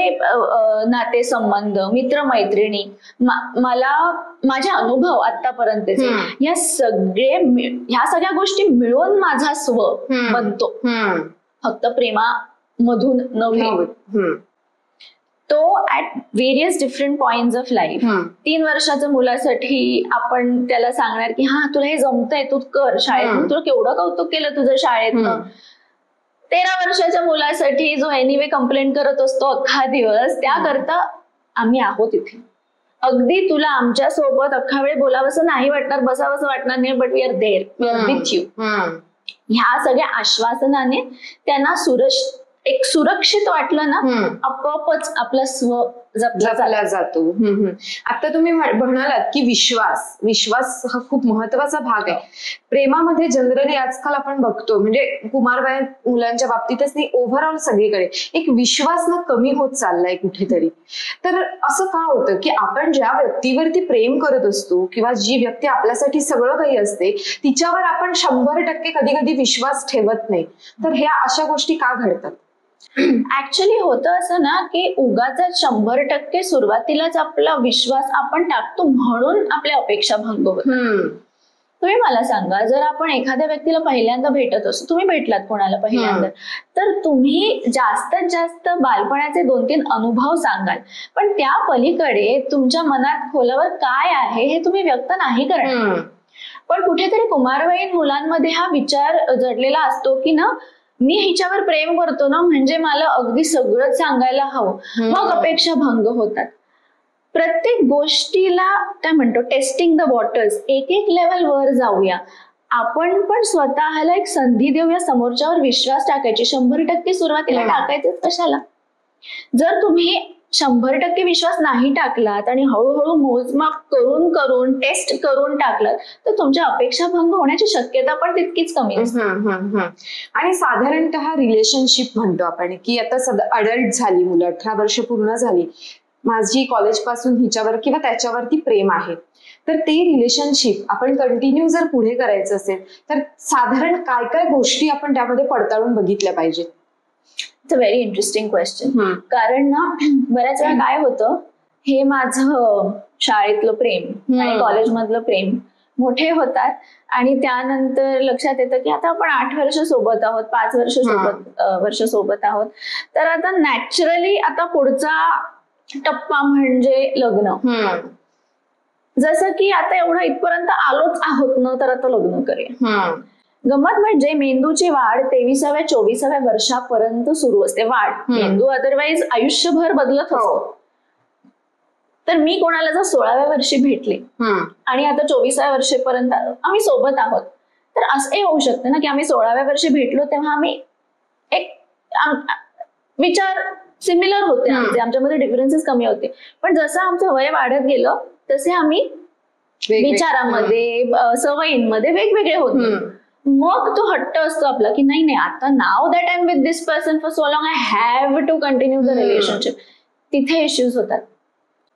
नातेसंबंध, मित्रमैत्रिणी, मला माझे अनुभव आतापर्यंतचे, ह्या सगळ्या गोष्टी मिळून माझा स्व बनतो, फक्त प्रेमामधून नव्हे. तो at various different points of life. 3 वर्षाच्या मुलासाठी आपण त्याला सांगणार की हा तुला हे जमतंय, तू कर शाळेत, तुला केवढं कौतुक केलं तुझं शाळेतनं. 13 वर्षाच्या मुलासाठी जो एनिवे कंप्लेंट करत असतो अख्खा दिवस, त्याकरता आम्ही आहोत इथे. अगदी तुला आमच्या सोबत अख्खा वेळ बोलावंसं नाही वाटणार, बसावंसं वाटणार नाही, but we are there, we are with you. ह्या सगळ्या आश्वासनाने त्यांना एक सुरक्षित वाटलं ना, आपोआपच आपला स्व जपला जातो. आता तुम्ही म्हणालात की विश्वास हा खूप महत्वाचा भाग आहे प्रेमामध्ये. जनरली आजकाल आपण बघतो, म्हणजे कुमारवयीन मुलांच्या बाबतीतच नाही, ओव्हरऑल सगळीकडे एक विश्वास ना कमी होत चाललाय कुठेतरी. तर असं का होतं की आपण ज्या व्यक्तीवरती प्रेम करत असतो किंवा जी व्यक्ती आपल्यासाठी सगळं काही असते तिच्यावर आपण 100% कधी कधी विश्वास ठेवत नाही. तर ह्या अशा गोष्टी का घडतात? ऍक्च्युली होतं असं ना की उगाच 100% सुरुवातीलाच आपला विश्वास आपण टाकतो म्हणून आपल्या अपेक्षा भंग होतात. तुम्ही मला सांगा, जर आपण एखाद्या व्यक्तीला पहिल्यांदा भेटत असतो, तुम्ही भेटलात कोणाला पहिल्यांदा, तर तुम्ही जास्तीत जास्त बालपणाचे 2-3 अनुभव सांगाल, पण त्या पलीकडे तुमच्या मनात खोलावर काय आहे हे तुम्ही व्यक्त नाही करणार. पण कुठेतरी कुमारवयीन मुलांमध्ये हा विचार जडलेला असतो की ना, मी हिच्यावर प्रेम करतो ना, म्हणजे मला अगदी सगळंच सांगायला हवं. मग अपेक्षा भंग होतात. प्रत्येक गोष्टीला काय म्हणतो, टेस्टिंग द वॉटर्स, एक एक लेवल वर जाऊया. आपण पण स्वतःला एक संधी देऊया समोरच्यावर विश्वास टाकायची. 100% सुरुवातीला टाकायचंच कशाला? जर तुम्ही 100% विश्वास नाही टाकलात आणि हळूहळू मोजमाप करून करून टेस्ट करून टाकलात, तर तुमच्या अपेक्षा भंग होण्याची शक्यता पण तितकीच कमी असते. आणि साधारणतः रिलेशनशिप म्हणतो आपण की आता अडल्ट झाली मुलं, 18 वर्ष पूर्ण झाली, माझी कॉलेज पासून हिच्यावर किंवा त्याच्यावरती प्रेम आहे, तर ते रिलेशनशिप आपण कंटिन्यू जर पुढे करायचं असेल तर साधारण काय काय गोष्टी आपण त्यामध्ये पडताळून बघितल्या पाहिजेत? It's a very interesting question. कारण ना, बऱ्याच वेळा काय होतं, हे माझं शाळेतलं प्रेम आणि कॉलेजमधलं प्रेम मोठे होतात आणि त्यानंतर लक्षात येतं की आता आपण 8 वर्ष सोबत आहोत, 5 वर्ष सोबत आहोत, तर आता नॅचरली आता पुढचा टप्पा म्हणजे लग्न. जसं की आता एवढं इथपर्यंत आलोच आहोत ना, तर आता लग्न करूया. गंमत म्हणजे मेंदूची वाढ 23व्या-24व्या वर्षापर्यंत सुरू असते. वाढ मेंदू अदरवाईज आयुष्यभर बदलत असतो. तर मी कोणाला जर 16व्या वर्षी भेटले आणि आता 24व्या वर्षेपर्यंत आम्ही सोबत आहोत, तर असंही होऊ शकतं ना की आम्ही 16व्या वर्षी भेटलो तेव्हा आम्ही एक विचार सिमिलर होते, आमच्यामध्ये डिफरन्सेस कमी होते. पण जसं आमचं वय वाढत गेलं तसे आम्ही विचारामध्ये, सवयींमध्ये वेगवेगळे होतो. मग तो हट्ट असतो आपला की नाही नाही, आता now that I am with this person for so long, I have to continue the relationship. तिथे इश्यूज होतात.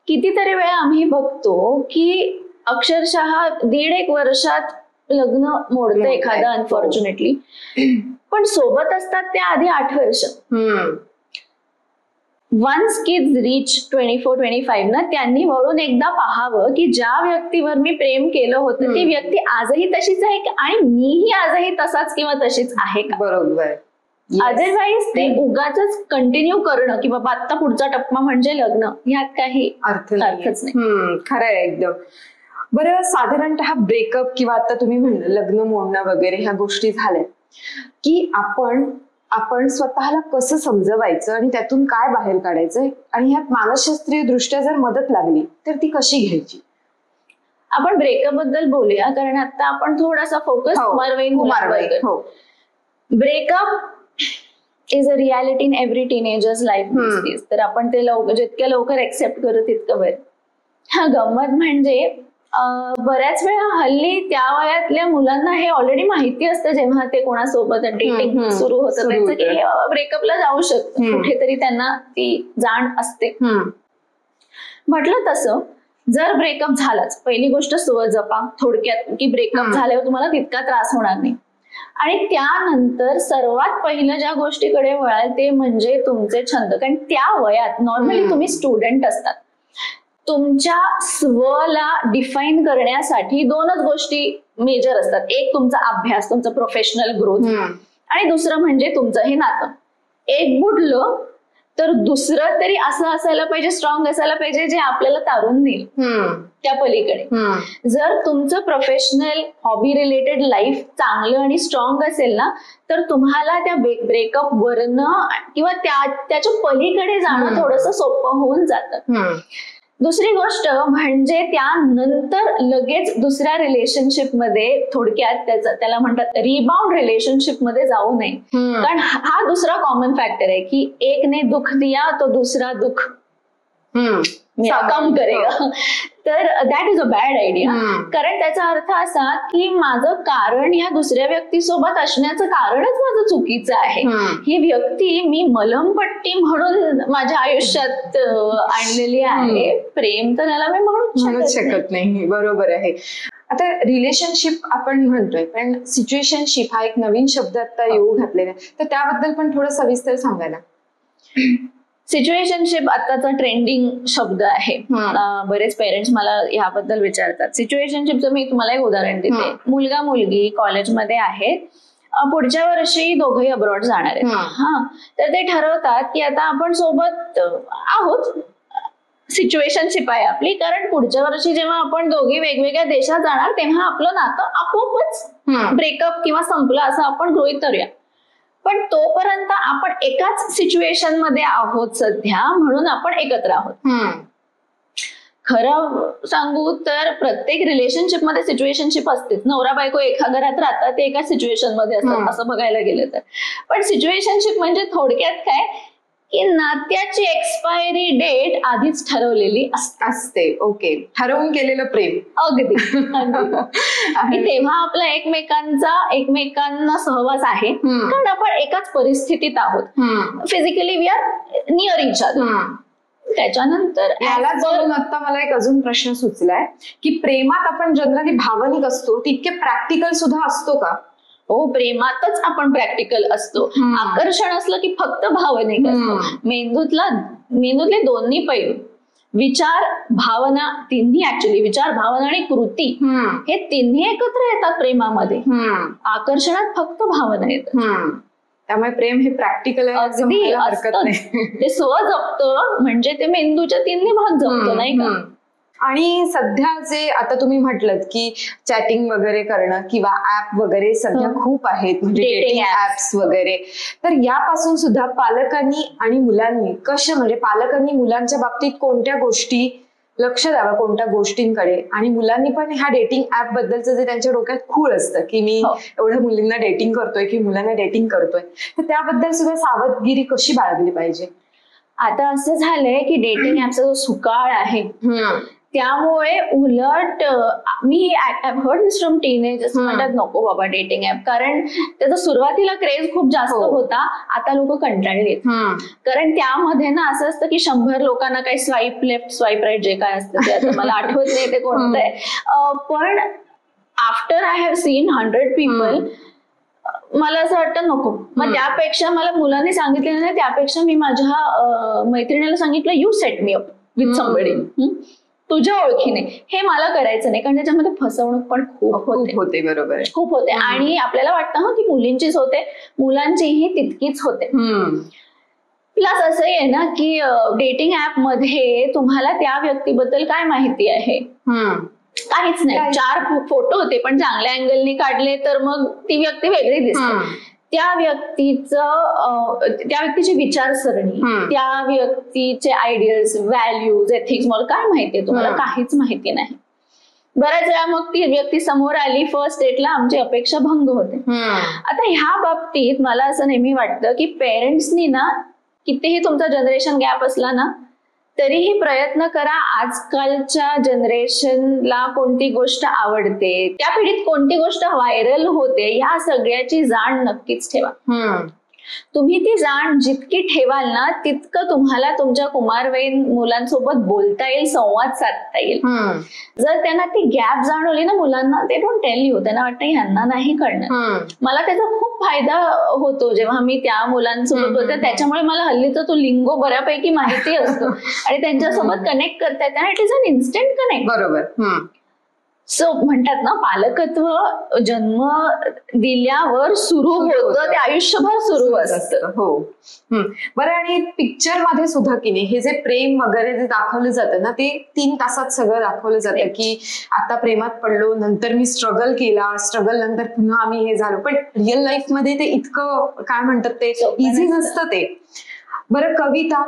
कितीतरी वेळा आम्ही बघतो की अक्षरशः 1.5 वर्षात लग्न मोडतं एखादं अनफॉर्च्युनेटली, पण सोबत असतात त्या आधी 8 वर्ष. वन्स किड्स रीच 24-25 ना, त्यांनी वळून एकदा पाहावं की ज्या व्यक्तीवर मी प्रेम केलं होतं ती व्यक्ती आजही तशीच आहे आणि मीही आजही तसाच किंवा तशीच आहे का. बरोबर. अदरवाईज ते उगाच कंटिन्यू करणं की बाबा आता पुढचा टप्पा म्हणजे लग्न, ह्यात काही अर्थच नाही. खरंय एकदम. बरं, साधारणतः ब्रेकअप किंवा आता तुम्ही म्हणलं लग्न मोडणं वगैरे ह्या गोष्टी झाल्या की आपण स्वतःला कसं समजवायचं आणि त्यातून काय बाहेर काढायचं, आणि ह्यात मानसशास्त्रीय दृष्ट्या जर मदत लागली तर ती कशी घ्यायची? आपण ब्रेकअप बद्दल बोलूया, कारण आता आपण थोडासा फोकस कुमारवयीन. Breakup is a reality in every teenager's life. तर आपण ते जितक्या लवकर एक्सेप्ट करू तितकं बरं. हा, गंमत म्हणजे बऱ्याच वेळा हल्ली त्या वयातल्या मुलांना हे ऑलरेडी माहिती असतं, जेव्हा ते कोणासोबत डेटिंग सुरू होतं त्यांचं, की हे ब्रेकअपला जाऊ शकतं. कुठेतरी त्यांना ती जाण असते. म्हटलं तसं जर ब्रेकअप झालाच, पहिली गोष्ट जपा थोडक्यात की ब्रेकअप झाल्यावर तुम्हाला तितका त्रास होणार नाही. आणि त्यानंतर सर्वात पहिलं ज्या गोष्टीकडे वळाल ते म्हणजे तुमचे छंद. कारण त्या वयात नॉर्मली तुम्ही स्टुडंट असतात. तुमच्या स्वला डिफाईन करण्यासाठी 2च गोष्टी मेजर असतात. एक तुमचा अभ्यास, तुमचं प्रोफेशनल ग्रोथ, आणि दुसरं म्हणजे तुमचं हे नातं. एक बुडलं तर दुसरं तरी असं असायला पाहिजे, स्ट्रॉंग असायला पाहिजे, जे आपल्याला तारून देईल त्या पलीकडे. जर तुमचं प्रोफेशनल हॉबी रिलेटेड लाईफ चांगलं आणि स्ट्रॉंग असेल ना, तर तुम्हाला त्या ब्रेकअप वरनं किंवा त्याच्या पलीकडे जाणं थोडंसं सोपं होऊन जातं. दुसरी गोष्ट म्हणजे त्यानंतर लगेच दुसऱ्या रिलेशनशिप मध्ये, थोडक्यात त्याला म्हणतात रिबाउंड रिलेशनशिप मध्ये जाऊ नये. कारण हा दुसरा कॉमन फॅक्टर आहे की एक ने दुःख दिया तो दुसरा दुःख कम करेगा. तर that is a bad idea. कारण त्याचा अर्थ असा की माझं कारण ह्या दुसऱ्या व्यक्तीसोबत असण्याचं कारणच माझं चुकीचं आहे. ही व्यक्ती मी मलमपट्टी म्हणून माझ्या आयुष्यात आणलेली आहे. प्रेम तर त्याला मी म्हणूच शकत नाही. बरोबर आहे. आता रिलेशनशिप आपण म्हणतोय, पण सिच्युएशनशिप हा एक नवीन शब्द आता येऊ घातलेला आहे, तर त्याबद्दल पण थोडं सविस्तर सांगा ना. सिच्युएशनशिप आताचा ट्रेंडिंग शब्द आहे. बरेच पेरेंट्स मला याबद्दल विचारतात. सिच्युएशनशिपचं मी तुम्हाला एक उदाहरण देते. मुलगा मुलगी कॉलेजमध्ये आहेत, पुढच्या वर्षी दोघंही अब्रॉड जाणार आहेत. तर ते ठरवतात की आता आपण सोबत आहोत, सिच्युएशनशिप आहे आपली, कारण पुढच्या वर्षी जेव्हा आपण दोघी वेगवेगळ्या देशात जाणार तेव्हा आपलं नातं आपोआपच ब्रेकअप किंवा संपलं असं आपण गृहीत धरूया. पण तोपर्यंत आपण एकाच सिच्युएशन मध्ये आहोत सध्या, म्हणून आपण एकत्र आहोत. खरं सांगू तर प्रत्येक रिलेशनशिप मध्ये सिच्युएशनशिप असतेच. नवरा बायको एका घरात राहतात, ते एका सिच्युएशन मध्ये असतात असं बघायला गेलं तर. पण सिच्युएशनशिप म्हणजे थोडक्यात काय की नात्याची एक्सपायरी डेट आधीच ठरवलेली असते. ओके, ठरवून केलेलं प्रेम. अगदी तेव्हा आपला एकमेकांना सहवास आहे, कारण आपण एकाच परिस्थितीत आहोत. Physically we are near each other. त्याच्यानंतर याला जोडून आता मला एक अजून प्रश्न सुचलाय की प्रेमात आपण जनरली भावनिक असतो, तितके प्रॅक्टिकल सुद्धा असतो का? हो, प्रेमातच आपण प्रॅक्टिकल असतो. आकर्षण असलं की फक्त भावनिक असतो. मेंदूतले दोन्ही पैलू, विचार भावना तिन्ही, ऍक्च्युली विचार भावना आणि कृती हे तिन्ही एकत्र येतात प्रेमामध्ये. आकर्षणात फक्त भावना येतात. त्यामुळे प्रेम हे प्रॅक्टिकल अगदी हरकत नाही. ते स्व जपतं, म्हणजे ते मेंदूच्या तिन्ही भाग जपतं, नाही का? आणि सध्या जे आता तुम्ही म्हटलं की चॅटिंग वगैरे करणं किंवा ऍप वगैरे सध्या खूप आहेत, म्हणजे डेटिंग ऍप्स वगैरे, तर यापासून सुद्धा पालकांनी आणि मुलांनी म्हणजे पालकांनी मुलांच्या बाबतीत कोणत्या गोष्टी लक्ष द्यावं, कोणत्या गोष्टींकडे, आणि मुलांनी पण ह्या डेटिंग ऍप बद्दलचं जे त्यांच्या डोक्यात खूळ असतं की मी एवढ्या मुलींना डेटिंग करतोय की मुलांना डेटिंग करतोय, तर त्याबद्दल सुद्धा सावधगिरी कशी बाळगली पाहिजे? आता असं झालंय की डेटिंग ऍपचा जो सुकाळ आहे त्यामुळे उलट मी हर्ड दिस फ्रॉम टीनेजर्स म्हणतात नको बाबा डेटिंग ऍप, कारण त्याचा सुरुवातीला क्रेज खूप जास्त होता. आता लोक कंटाळलेत, कारण त्यामध्ये ना असं असतं की 100 लोकांना काही स्वाईप लेफ्ट स्वाईप राईट जे काय असतं ते आता मला आठवत नाही ते कोणतं आहे, पण after I have seen 100 people मला असं वाटतं नको. मग त्यापेक्षा मला मुलांनी सांगितलं नाही, त्यापेक्षा मी माझ्या मैत्रिणीला सांगितलं you set me up with somebody, तुझ्या ओळखीने, हे मला करायचं नाही, कारण त्याच्यामध्ये फसवणूक पण खूप होते. बरोबर आहे, खूप होते. आणि आपल्याला वाटतं की मुलींचीच होते, मुलांचीही तितकीच होते. प्लस असं आहे ना की डेटिंग ऍप मध्ये तुम्हाला त्या व्यक्तीबद्दल काय माहिती आहे? काहीच नाही. 4 फोटो होते पण चांगल्या अँगलनी काढले तर मग ती व्यक्ती वेगळी दिसते. त्या व्यक्तीची विचारसरणी, त्या व्यक्तीचे आयडियल्स, व्हॅल्यूज, एथिक्स मला काय माहितीये तुम्हाला? काहीच माहिती नाही. बऱ्याच वेळा मग ती व्यक्ती समोर आली, फर्स्ट डेटला आमची अपेक्षा भंग होते. आता ह्या बाबतीत मला असं नेहमी वाटतं की पेरेंट्सनी ना, कितीही तुमचा जनरेशन गॅप असला ना तरीही प्रयत्न करा, आजकालच्या जनरेशनला कोणती गोष्ट आवडते, त्या पिढीत कोणती गोष्ट व्हायरल होते, ह्या सगळ्याची जाण नक्कीच ठेवा. तुम्ही ती जाण जितकी ठेवाल ना तितकं तुम्हाला तुमच्या कुमारवयीन मुलांसोबत बोलता येईल, संवाद साधता येईल. जर त्यांना ती गॅप जाणवली ना मुलांना, ते डोंट टेल यू, त्यांना वाटतं ह्यांना नाही कळणार. मला त्याचा खूप फायदा होतो जेव्हा मी त्या मुलांसोबत बोलते, त्याच्यामुळे मला हल्लीचा तो लिंगो बऱ्यापैकी माहिती असतो आणि त्यांच्यासोबत कनेक्ट करता येते. It is an instant connect. बरोबर. सो म्हणतात ना, पालकत्व जन्म दिल्यावर सुरू होतं, ते आयुष्यभर सुरू असतं. हो, बरं. आणि पिक्चर मध्ये सुद्धा की नाही, हे जे प्रेम वगैरे जे दाखवलं जातं ना, ते 3 तासात सगळं दाखवलं जातं की आता प्रेमात पडलो, नंतर मी स्ट्रगल केला, स्ट्रगल नंतर पुन्हा आम्ही हे झालो. पण रिअल लाईफ मध्ये ते इतकं काय म्हणतात ते इझी नसतं ते. बरं, कविता,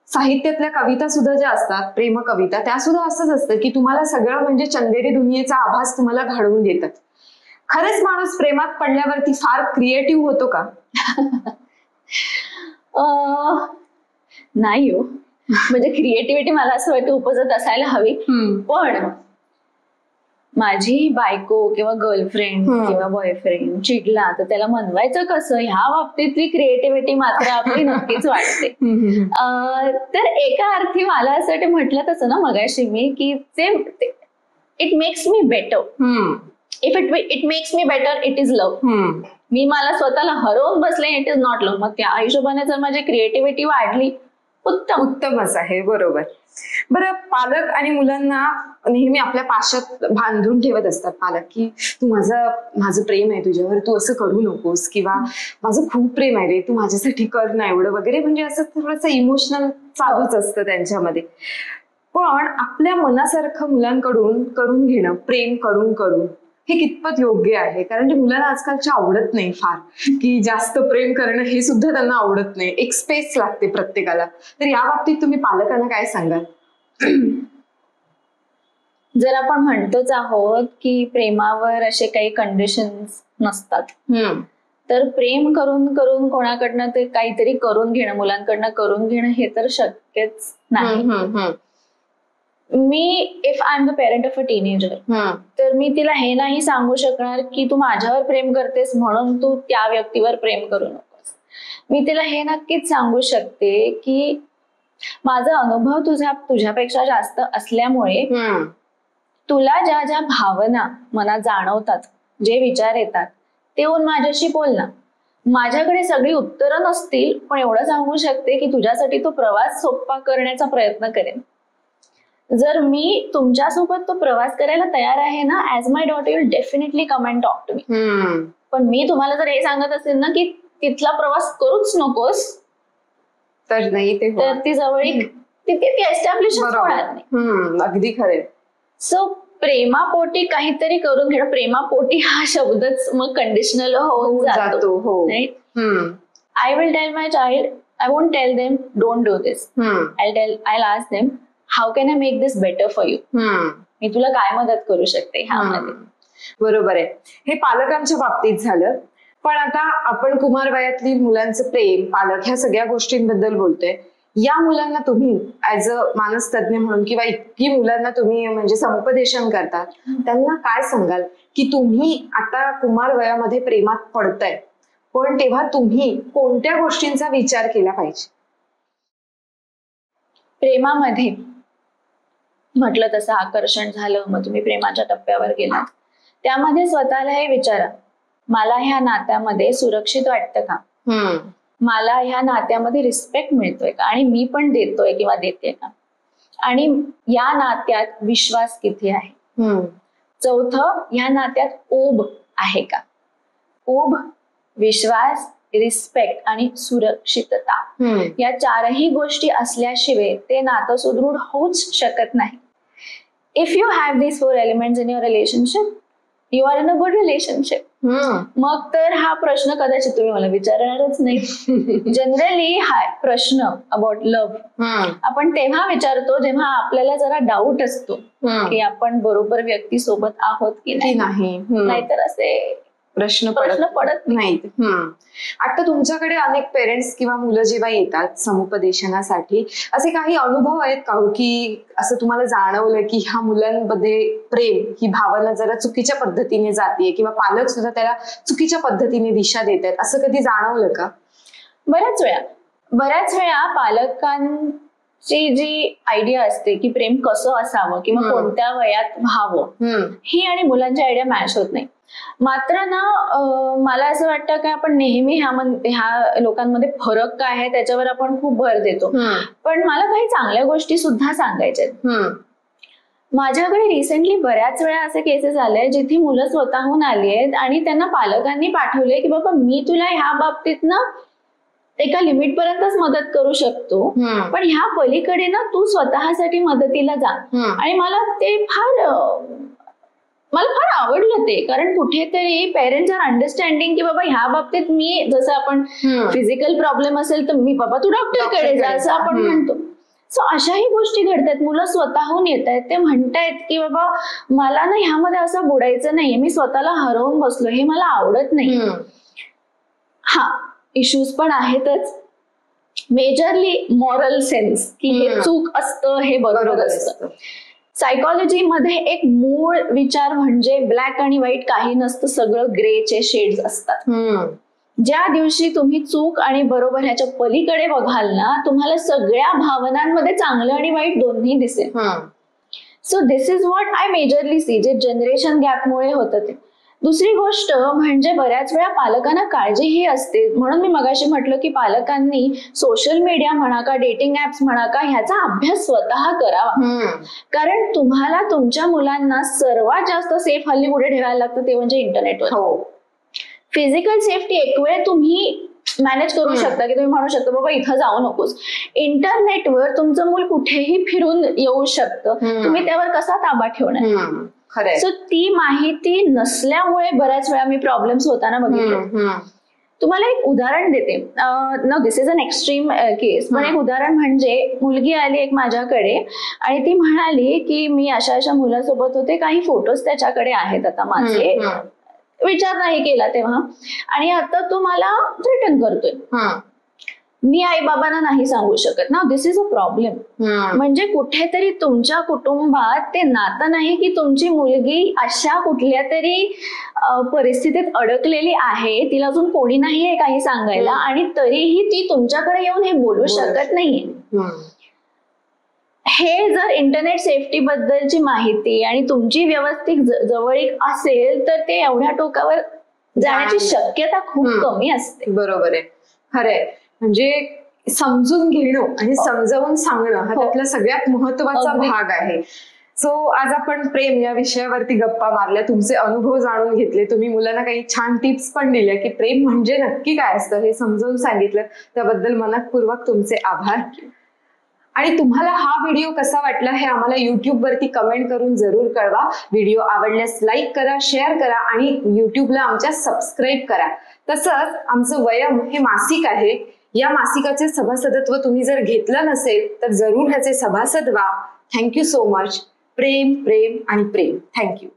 साहित्यातल्या कविता सुद्धा ज्या असतात, प्रेम कविता, त्या सुद्धा असंच असतं की तुम्हाला सगळं म्हणजे चंदेरी दुनियेचा आभास तुम्हाला घडवून देतात. खरंच माणूस प्रेमात पडल्यावरती फार क्रिएटिव्ह होतो का? नाही हो, म्हणजे क्रिएटिव्हिटी मला असं वाटतं उपजत असायला हवी. पण माझी बायको किंवा गर्लफ्रेंड किंवा बॉयफ्रेंड चिडला तर त्याला मनवायचं कसं, ह्या बाबतीतली क्रिएटिव्हिटी मात्र आपली नक्कीच वाटते. तर एका अर्थी मला असं म्हटलं तसं ना मगाशी मी की it makes me better. If it makes me better, it is love. मी मला स्वतःला हरवून बसले, इट इज नॉट लव्ह. मग त्या हिशोबाने जर माझी क्रिएटिव्हिटी वाढली उत्तमच आहे. बरोबर. बरं, पालक आणि मुलांना नेहमी आपल्या पाशात बांधून ठेवत असतात पालक, की तू माझं प्रेम आहे तुझ्यावर, तू असं करू नकोस, किंवा माझं खूप प्रेम आहे रे, तू माझ्यासाठी कर ना एवढं वगैरे. म्हणजे असं थोडंसं इमोशनल चालूच असतं त्यांच्यामध्ये. पण आपल्या मनासारखं मुलांकडून करून घेणं, प्रेम करून करून, हे कितपत योग्य आहे? कारण ते मुलांना आजकालच्या आवडत नाही फार, की जास्त प्रेम करणं हे सुद्धा त्यांना आवडत नाही. एक स्पेस लागते प्रत्येकाला. तर या बाबतीत तुम्ही पालकांना काय सांगाल? जर आपण म्हणतोच आहोत की प्रेमावर असे काही कंडिशन्स नसतात, तर प्रेम करून करून कोणाकडनं ते काहीतरी करून घेणं, मुलांकडनं करून घेणं, हे तर शक्यच नाही. Me if I am the parent of a teenager, तर मी तिला हे नाही सांगू शकणार की तू माझ्यावर प्रेम करतेस म्हणून तू त्या व्यक्तीवर प्रेम करू नकोस. मी तिला हे नक्कीच सांगू शकते की माझा अनुभव तुझ्यापेक्षा जास्त असल्यामुळे तुला ज्या ज्या भावना मनात जाणवतात, जे विचार येतात, ते येऊन माझ्याशी बोल ना. माझ्याकडे सगळी उत्तरं नसतील, पण एवढं सांगू शकते की तुझ्यासाठी तो प्रवास सोपा करण्याचा प्रयत्न करेन. जर मी तुमच्यासोबत तो प्रवास करायला तयार आहे ना, as my daughter you will definitely come and talk to me. पण मी तुम्हाला जर हे सांगत असेल ना की तिथला प्रवास करूच नकोस, तर नाही, ते तर ती जवळीक ती एस्टॅब्लिश होणार नाही. अगदी खरे. सो प्रेमापोटी काहीतरी करून घेणं, प्रेमापोटी हा शब्दच मग कंडिशनल होऊन जातो. I will tell my child, I won't tell them don't do this, I ask them how can I make this better for you. मी तुला काय मदत करू शकते ह्यामध्ये. बरोबर आहे. हे पालकांच्या बाबतीत झालं. पण आता आपण कुमार वयातली मुलांचं प्रेम, पालक, ह्या सगळ्या गोष्टींबद्दल बोलतोय. या मुलांना तुम्ही ऍज अ मानसतज्ञ म्हणून, किंवा इतकी मुलांना तुम्ही म्हणजे समुपदेशन करतात, त्यांना काय सांगाल की तुम्ही आता कुमार वयामध्ये प्रेमात पडताय, पण तेव्हा तुम्ही कोणत्या गोष्टींचा विचार केला पाहिजे? प्रेमामध्ये म्हटलं तसं आकर्षण झालं, मग तुम्ही प्रेमाच्या टप्प्यावर गेलात, त्यामध्ये स्वतःला हे विचारा, मला ह्या नात्यामध्ये सुरक्षित वाटतं का? मला ह्या नात्यामध्ये रिस्पेक्ट मिळतोय का? आणि मी पण देतोय किंवा देते का? आणि या नात्यात विश्वास किती आहे? चौथं, या नात्यात ओढ आहे का? ओढ, विश्वास, रिस्पेक्ट आणि सुरक्षितता, या चारही गोष्टी असल्याशिवाय ते नातं सुदृढ होऊच शकत नाही. If you have these 4 elements in your relationship, you are in a good relationship. मग तर हा प्रश्न कदाचित तुम्ही मला विचारणारच नाही. जनरली हा प्रश्न अबाउट लव्ह आपण तेव्हा विचारतो जेव्हा आपल्याला जरा डाऊट असतो की आपण बरोबर व्यक्ती सोबत आहोत की नाही. नाहीतर असे प्रश्न पडत नाहीत. आता तुमच्याकडे अनेक पेरेंट्स किंवा मुलं जेव्हा येतात समुपदेशनासाठी, असे काही अनुभव आहेत का हो, की असं तुम्हाला जाणवलं की ह्या मुलांमध्ये प्रेम ही भावना जरा चुकीच्या पद्धतीने जाते, किंवा पालक सुद्धा त्याला चुकीच्या पद्धतीने दिशा देत आहेत, असं कधी जाणवलं का? बऱ्याच वेळा पालकांची जी आयडिया असते की प्रेम कसं असावं किंवा कोणत्या वयात व्हावं, ही आणि मुलांची आयडिया मॅच होत नाही. मात्र ना, मला असं वाटतं की आपण नेहमी ह्या लोकांमध्ये फरक काय आहे त्याच्यावर आपण खूप भर देतो. पण मला काही चांगल्या गोष्टी सुद्धा सांगायच्या आहेत. माझ्याकडे रिसेंटली बऱ्याच वेळा असे केसेस आले जिथे मुलं स्वतःहून आली आहेत आणि त्यांना पालकांनी पाठवले की बाबा मी तुला ह्या बाबतीत ना एका लिमिट पर्यंतच मदत करू शकतो, पण ह्या पलीकडे ना तू स्वतःसाठी मदतीला जा. आणि मला फार आवडलं ते, कारण कुठेतरी पेरेंट्स आर अंडरस्टँडिंग की बाबा ह्या बाबतीत मी, जसं आपण फिजिकल प्रॉब्लेम असेल तर मी बाबा तू डॉक्टरकडे जा असं आपण म्हणतो. सो अशाही गोष्टी घडतात. मुलं स्वतःहून येत आहेत, ते म्हणतायत की बाबा मला ना ह्यामध्ये असं बुडायचं नाहीये, मी स्वतःला हरवून बसलो, हे मला आवडत नाही. हा, इश्यूज पण आहेतच. मेजरली मॉरल सेन्स की हे चूक असतं, हे बरोबर असतं. सायकॉलॉजीमध्ये एक मूळ विचार म्हणजे ब्लॅक आणि व्हाईट काही नसतं, सगळं ग्रेचे शेड्स असतात. ज्या दिवशी तुम्ही चूक आणि बरोबर ह्याच्या पलीकडे बघाल ना, तुम्हाला सगळ्या भावनांमध्ये चांगलं आणि वाईट दोन्ही दिसेल. So this is what I majorly see, जे जनरेशन गॅपमुळे होतं ते. दुसरी गोष्ट म्हणजे बऱ्याच वेळा पालकांना काळजी ही असते, म्हणून मी मगाशी म्हटलं की पालकांनी सोशल मीडिया म्हणा का डेटिंग ऍप्स म्हणा का ह्याचा अभ्यास स्वतः करावा. कारण तुम्हाला तुमच्या मुलांना सर्वात जास्त सेफ हल्ली कुठे ठेवायला लागतं ते म्हणजे इंटरनेटवर. फिजिकल सेफ्टी एक वेळ तुम्ही मॅनेज करू शकता की तुम्ही म्हणू शकता बाबा इथं जाऊ नकोस. इंटरनेटवर तुमचं मूल कुठेही फिरून येऊ शकतं, तुम्ही त्यावर कसा ताबा ठेवणार? सो ती माहिती नसल्यामुळे बऱ्याच वेळा मी प्रॉब्लेम्स होताना बघितले. तुम्हाला एक उदाहरण देते. No this is an extreme case, पण एक उदाहरण म्हणजे मुलगी आली एक माझ्याकडे आणि ती म्हणाली की मी अशा अशा मुलासोबत होते, काही फोटोज त्याच्याकडे आहेत आता माझे, विचार नाही केला तेव्हा, आणि आता तो मला थ्रेटन करतोय. मी आई बाबांना नाही सांगू शकत ना. दिस इज अ प्रॉब्लेम. म्हणजे कुठेतरी तुमच्या कुटुंबात ते नातं नाही की तुमची मुलगी अशा कुठल्या तरी परिस्थितीत अडकलेली आहे, तिला अजून कोणी नाहीये काही सांगायला, आणि तरीही ती तुमच्याकडे येऊन हे बोलू शकत नाहीये. हे जर इंटरनेट सेफ्टी बद्दलची माहिती आणि तुमची व्यवस्थित जवळीक असेल तर ते एवढ्या टोकावर जाण्याची शक्यता खूप कमी असते. बरोबर आहे, खरंय. म्हणजे समजून घेणं आणि समजावून सांगणं हा त्यातला सगळ्यात महत्वाचा भाग आहे. सो आज आपण प्रेम या विषयावरती गप्पा मारल्या, तुमचे अनुभव जाणून घेतले, तुम्ही मुलांना काही छान टिप्स पण दिल्या की प्रेम म्हणजे नक्की काय असतं हे समजावून सांगितलं, त्याबद्दल मनपूर्वक तुमचे आभार. आणि तुम्हाला हा व्हिडिओ कसा वाटला हे आम्हाला YouTube वरती कमेंट करून जरूर कळवा. व्हिडिओ आवडल्यास लाईक करा, शेअर करा आणि YouTubeला आमच्या सबस्क्राईब करा. तसंच आमचं वयम हे मासिक आहे, या मासिकाचे सभासदत्व तुम्ही जर घेतलं नसेल तर जरूर ह्याचे सभासद व्हा. Thank you so much. प्रेम प्रेम आणि प्रेम. थँक्यू.